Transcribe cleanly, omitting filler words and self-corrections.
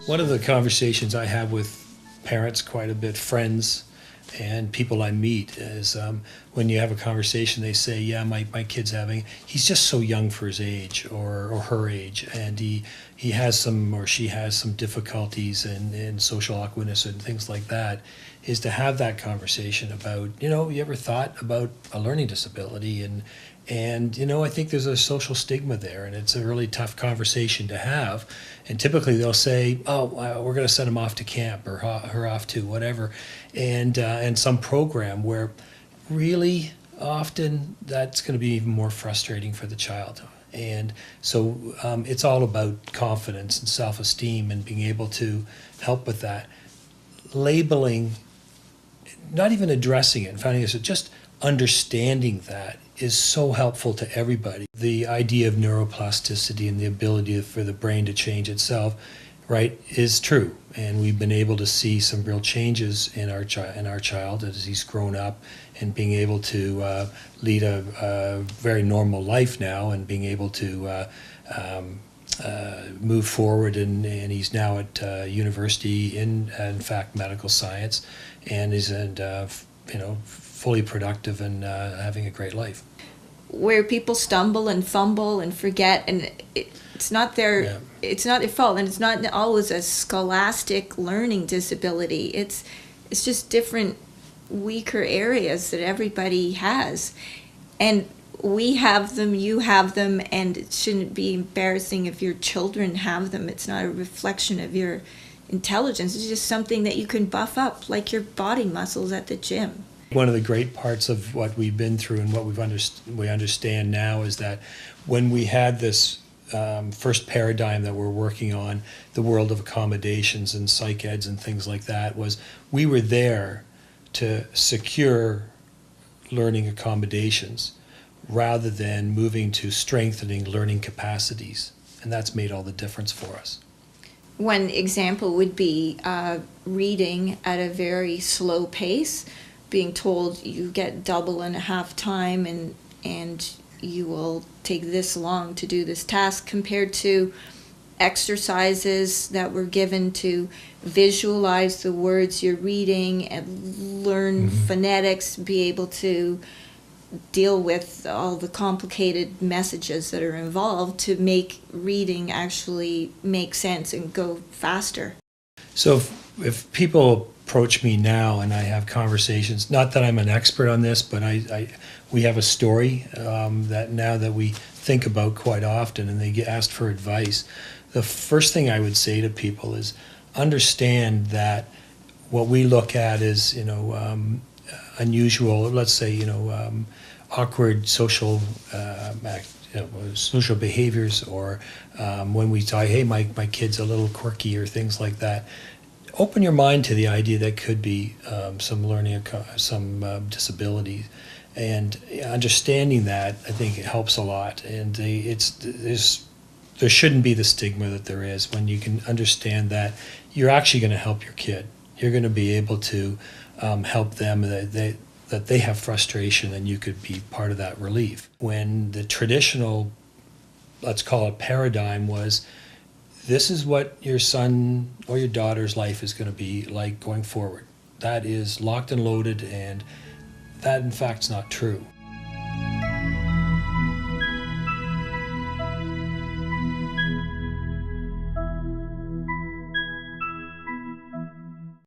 One of the conversations I have with parents quite a bit, friends, and people I meet is when you have a conversation, they say, yeah, my kid's he's just so young for his age or her age, and he has some or she has some difficulties and social awkwardness and things like that, is to have that conversation about, you ever thought about a learning disability? And I think there's a social stigma there, and it's a really tough conversation to have. And typically they'll say, "Oh, we're going to send him off to camp or her off to whatever," and some program where really often that's going to be even more frustrating for the child. And so it's all about confidence and self-esteem and being able to help with that. Labeling, not even addressing it and finding it, just understanding that is so helpful to everybody. The idea of neuroplasticity and the ability for the brain to change itself, right, is true. And we've been able to see some real changes in our child as he's grown up and being able to lead a very normal life now and being able to move forward. And he's now at university in fact, medical science, and is fully productive and having a great life. Where people stumble and fumble and forget, and it's not their fault, and it's not always a scholastic learning disability. It's just different weaker areas that everybody has, and we have them, you have them, and it shouldn't be embarrassing if your children have them. It's not a reflection of your intelligence. It's just something that you can buff up, like your body muscles at the gym. One of the great parts of what we've been through and what we understand now is that when we had this first paradigm that we're working on, the world of accommodations and psych eds and things like that, was we were there to secure learning accommodations rather than moving to strengthening learning capacities. And that's made all the difference for us. One example would be reading at a very slow pace, being told you get double and a half time and you will take this long to do this task, compared to exercises that were given to visualize the words you're reading and learn phonetics, be able to deal with all the complicated messages that are involved to make reading actually make sense and go faster. So if people approach me now and I have conversations, not that I'm an expert on this, but we have a story that now that we think about quite often, and they get asked for advice, the first thing I would say to people is understand that what we look at is unusual, let's say awkward social social behaviors, or when we talk, hey, my kid's a little quirky, or things like that. Open your mind to the idea that could be some learning, some disability, and understanding that, I think it helps a lot. And there shouldn't be the stigma that there is when you can understand that you're actually going to help your kid. You're going to be able to help them, that they have frustration, and you could be part of that relief. When the traditional, let's call it paradigm, was this is what your son or your daughter's life is going to be like going forward. That is locked and loaded, and that in fact is not true.